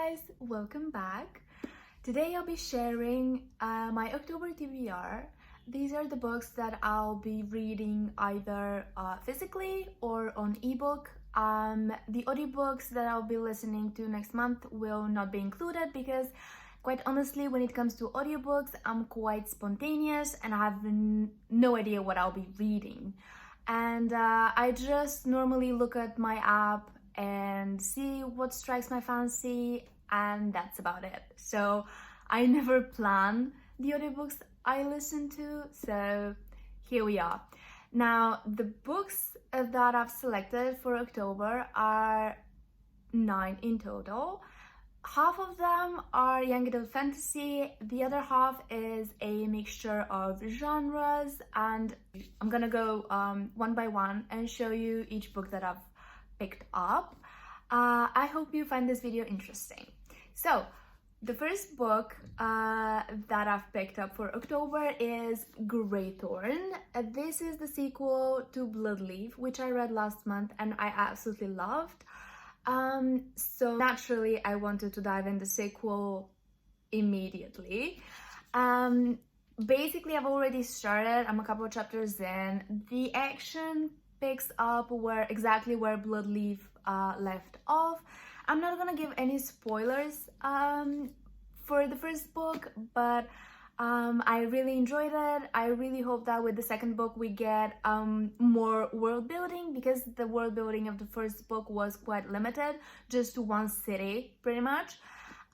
guys, welcome back. Today I'll be sharing my October TBR. These are the books that I'll be reading either physically or on ebook. The audiobooks that I'll be listening to next month will not be included because quite honestly, when it comes to audiobooks, I'm quite spontaneous and I have no idea what I'll be reading. And I just normally look at my app and see what strikes my fancy, and that's about it. So I never plan the audiobooks I listen to, so here we are. Now, the books that I've selected for October are 9 in total. Half of them are young adult fantasy, the other half is a mixture of genres, and I'm gonna go one by one and show you each book that I've picked up. I hope you find this video interesting. So, the first book that I've picked up for October is Thorn. This is the sequel to Bloodleaf, which I read last month and I absolutely loved. So naturally I wanted to dive in the sequel immediately. Basically I've already started, I'm a couple of chapters in. The action picks up exactly where Bloodleaf left off. I'm not gonna give any spoilers for the first book, but I really enjoyed it. I really hope that with the second book we get more world building, because the world building of the first book was quite limited, just to one city pretty much.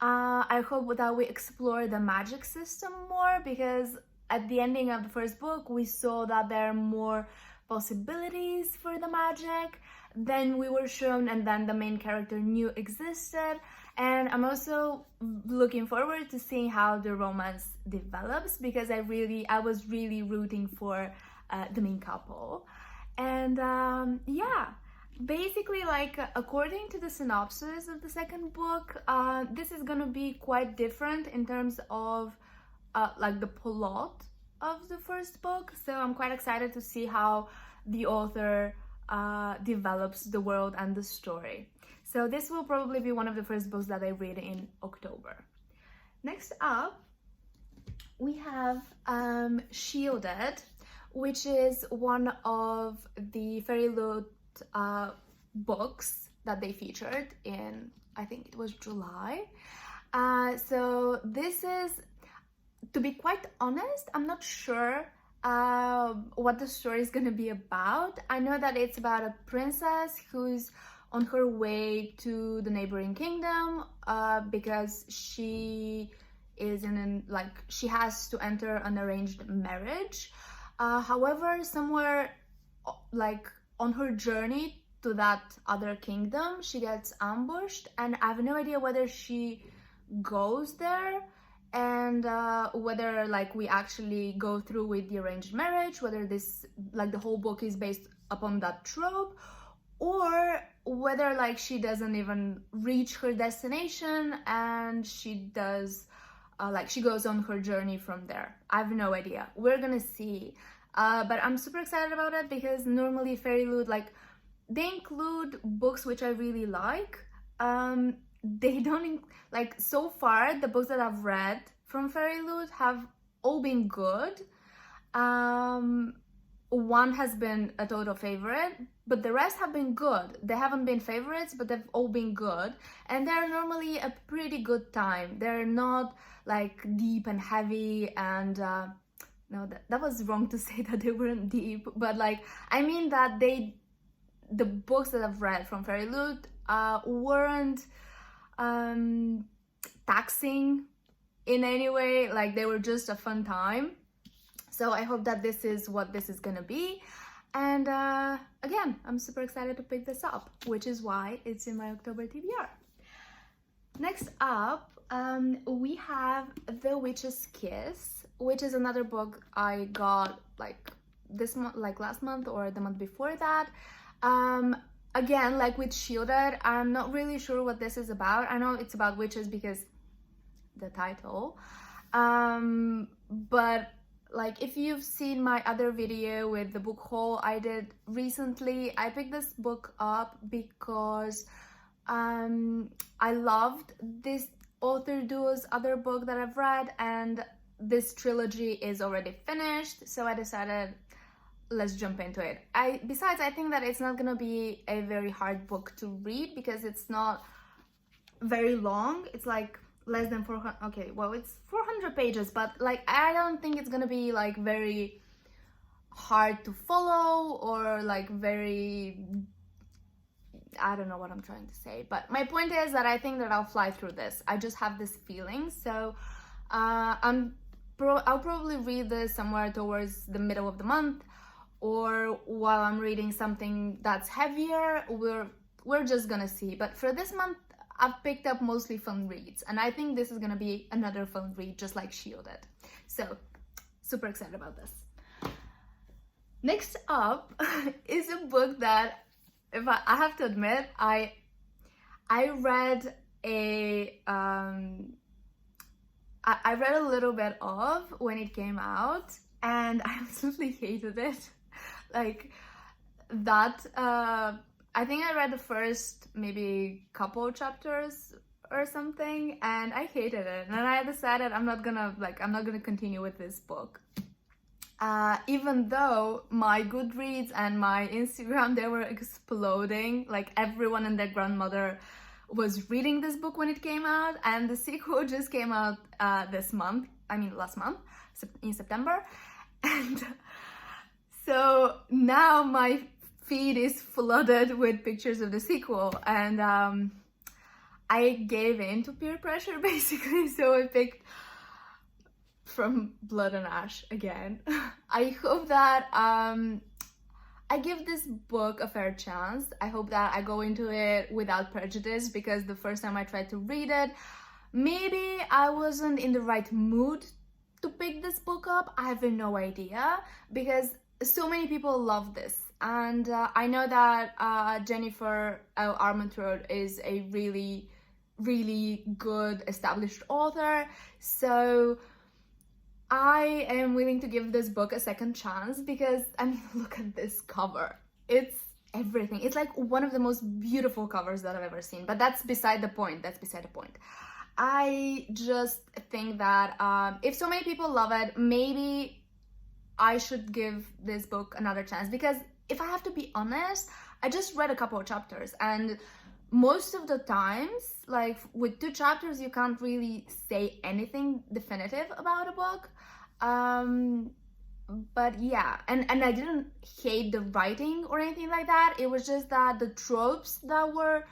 I hope that we explore the magic system more, because at the ending of the first book we saw that there are more possibilities for the magic than we were shown and then the main character knew existed. And I'm also looking forward to seeing how the romance develops, because I was really rooting for the main couple. And yeah, basically, like, according to the synopsis of the second book, this is gonna be quite different in terms of like the plot of the first book. So I'm quite excited to see how the author develops the world and the story. So this will probably be one of the first books that I read in October. Next up, we have Shielded, which is one of the Fairy Loot books that they featured in, I think it was July. So this is, to be quite honest, I'm not sure what the story is gonna be about. I know that it's about a princess who's on her way to the neighboring kingdom because she is she has to enter an arranged marriage. However, somewhere like on her journey to that other kingdom, she gets ambushed, and I have no idea whether she goes there and whether like we actually go through with the arranged marriage, whether this like the whole book is based upon that trope, or whether like she doesn't even reach her destination and she does she goes on her journey from there. I have no idea, we're gonna see. But I'm super excited about it, because normally Fairy Loot, like, they include books which I really like. They don't like, so far the books that I've read from Fairy Loot have all been good. One has been a total favorite, but the rest have been good. They haven't been favorites, but they've all been good, and they're normally a pretty good time. They're not like deep and heavy, and no, that was wrong to say that they weren't deep, but like, I mean that the books that I've read from Fairy Loot weren't taxing in any way, like they were just a fun time. So I hope that this is what this is gonna be. And again, I'm super excited to pick this up, which is why it's in my October TBR. Next up, we have The Witch's Kiss, which is another book I got like this month, like last month or the month before that. Again, like with Shielded, I'm not really sure what this is about. I know it's about witches because the title, but like, if you've seen my other video with the book haul I did recently, I picked this book up because I loved this author duo's other book that I've read, and this trilogy is already finished, so I decided let's jump into it. Besides, I think that it's not gonna be a very hard book to read because it's not very long. It's like less than 400, okay, well, it's 400 pages, but like I don't think it's gonna be like very hard to follow or like very, I don't know what I'm trying to say, but my point is that I think that I'll fly through this. I just have this feeling. So I'll probably read this somewhere towards the middle of the month, or while I'm reading something that's heavier. We're just gonna see. But for this month, I've picked up mostly fun reads, and I think this is gonna be another fun read, just like Shielded. So super excited about this. Next up is a book that, if I have to admit, I read I read a little bit of when it came out, and I absolutely hated it. Like that, I think I read the first maybe couple chapters or something, and I hated it. And I decided I'm not gonna continue with this book. Even though my Goodreads and my Instagram, they were exploding. Like everyone and their grandmother was reading this book when it came out, and the sequel just came out last month, in September. And so now my feed is flooded with pictures of the sequel, and I gave in to peer pressure basically, so I picked From Blood and Ash again. I hope that I give this book a fair chance. I hope that I go into it without prejudice, because the first time I tried to read it, maybe I wasn't in the right mood to pick this book up. I have no idea, because so many people love this, and I know that Jennifer Armentrout is a really, really good established author, so I am willing to give this book a second chance, because I mean, look at this cover. It's everything. It's like one of the most beautiful covers that I've ever seen, but that's beside the point. I just think that if so many people love it, maybe I should give this book another chance, because if I have to be honest, I just read a couple of chapters, and most of the times, like with 2 chapters, you can't really say anything definitive about a book. But yeah, and I didn't hate the writing or anything like that. It was just that the tropes that were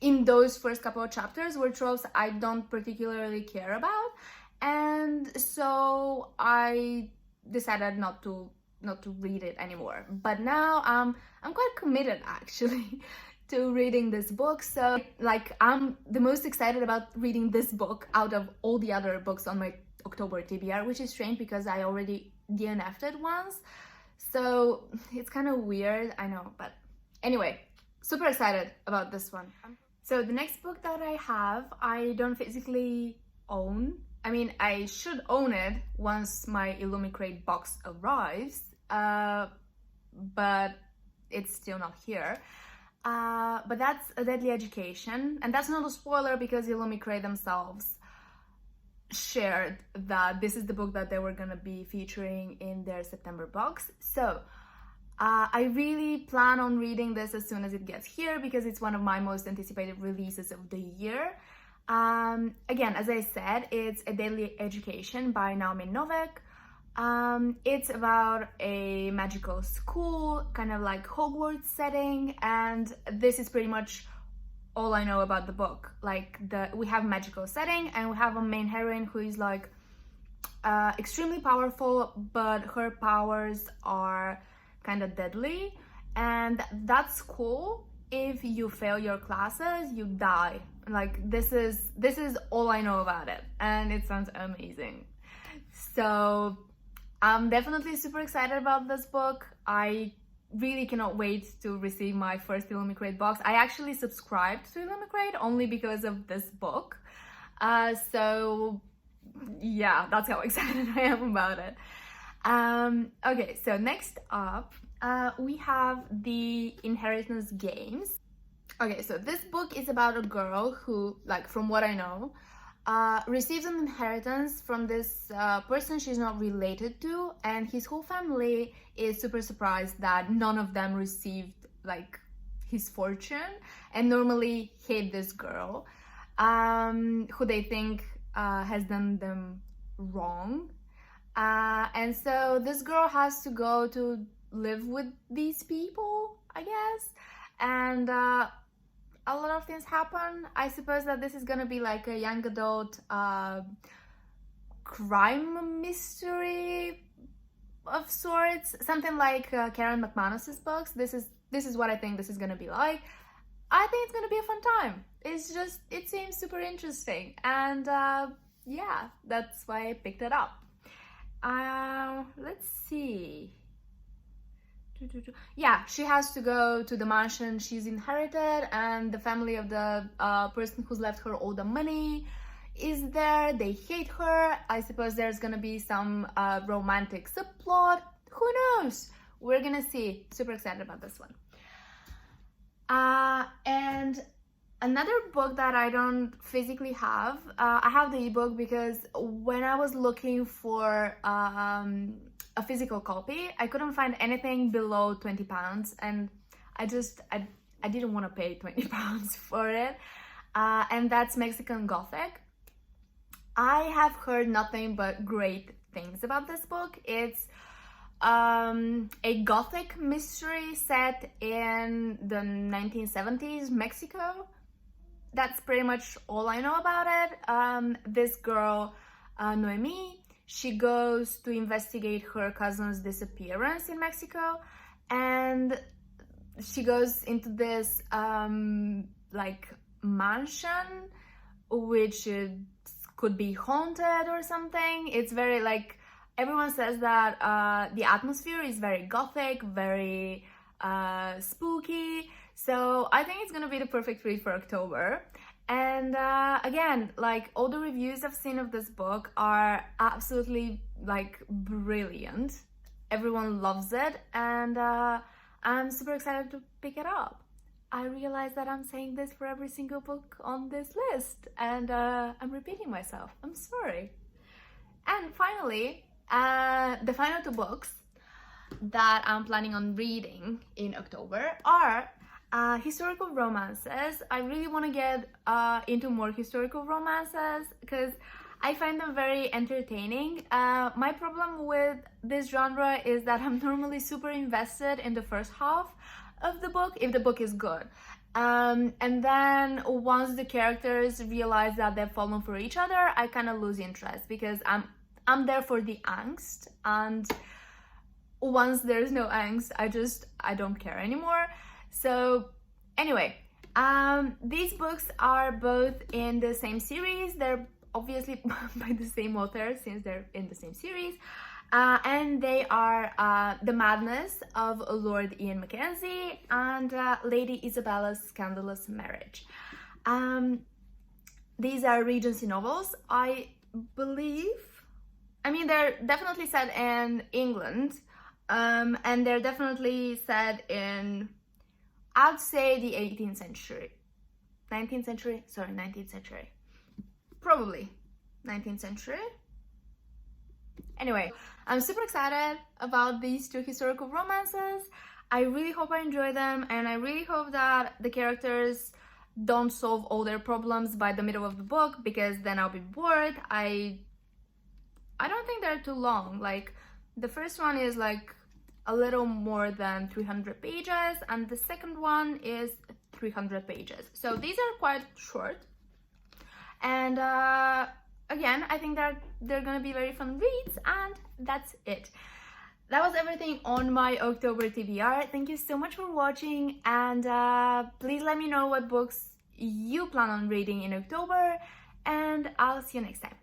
in those first couple of chapters were tropes I don't particularly care about, and so I decided not to read it anymore. But now I'm quite committed actually to reading this book. So like I'm the most excited about reading this book out of all the other books on my October TBR, which is strange because I already DNF'd it once, so it's kind of weird, I know. But anyway, super excited about this one. So the next book that I have, I don't physically own. I mean, I should own it once my Illumicrate box arrives, but it's still not here. But that's A Deadly Education, and that's not a spoiler because Illumicrate themselves shared that this is the book that they were gonna be featuring in their September box. So I really plan on reading this as soon as it gets here, because it's one of my most anticipated releases of the year. Again, as I said, it's A Deadly Education by Naomi Novik. It's about a magical school, kind of like Hogwarts setting, and this is pretty much all I know about the book. Like we have a magical setting, and we have a main heroine who is like extremely powerful, but her powers are kind of deadly, and that's cool. If you fail your classes, you die. Like this is all I know about it, and it sounds amazing. So I'm definitely super excited about this book. I really cannot wait to receive my first Illumicrate box. I actually subscribed to Illumicrate only because of this book. So yeah, that's how excited I am about it. Okay, so next up, we have the Inheritance Games. Okay, so this book is about a girl who, like, from what I know, receives an inheritance from this person she's not related to, and his whole family is super surprised that none of them received, like, his fortune, and normally hate this girl, who they think has done them wrong. And so this girl has to go to live with these people, I guess, and a lot of things happen. I suppose that this is gonna be like a young adult crime mystery of sorts, something like Karen McManus's books. This is what I think this is gonna be like. I think it's gonna be a fun time. It seems super interesting, and yeah, that's why I picked it up. Let's see. Yeah, she has to go to the mansion she's inherited, and the family of the person who's left her all the money is there. They hate her. I suppose there's gonna be some romantic subplot. Who knows? We're gonna see. Super excited about this one. And another book that I don't physically have, I have the ebook because when I was looking for a physical copy, I couldn't find anything below £20, and I didn't want to pay £20 for it, and that's Mexican Gothic. I have heard nothing but great things about this book. It's a Gothic mystery set in the 1970s Mexico. That's pretty much all I know about it. This girl, Noemi, she goes to investigate her cousin's disappearance in Mexico, and she goes into this like mansion, which could be haunted or something. It's very, like, everyone says that the atmosphere is very Gothic, very spooky. So I think it's gonna be the perfect read for October. And again, like, all the reviews I've seen of this book are absolutely, like, brilliant. Everyone loves it, and I'm super excited to pick it up. I realize that I'm saying this for every single book on this list, and I'm repeating myself. I'm sorry. And finally, the final two books that I'm planning on reading in October are historical romances. I really want to get into more historical romances because I find them very entertaining. My problem with this genre is that I'm normally super invested in the first half of the book, if the book is good. And then once the characters realize that they've fallen for each other, I kind of lose interest because I'm there for the angst, and once there's no angst, I don't care anymore. So anyway, these books are both in the same series. They're obviously by the same author since they're in the same series, and they are The Madness of Lord Ian Mackenzie and Lady Isabella's Scandalous Marriage. These are Regency novels, I believe. I mean, they're definitely set in England, and they're definitely set in, I'd say, the 18th century. 19th century? Sorry, 19th century. Probably 19th century. Anyway, I'm super excited about these two historical romances. I really hope I enjoy them, and I really hope that the characters don't solve all their problems by the middle of the book, because then I'll be bored. I don't think they're too long. Like, the first one is like a little more than 300 pages, and the second one is 300 pages. So these are quite short. And again, I think that they're gonna be very fun reads, and that's it. That was everything on my October TBR. Thank you so much for watching, and please let me know what books you plan on reading in October, and I'll see you next time.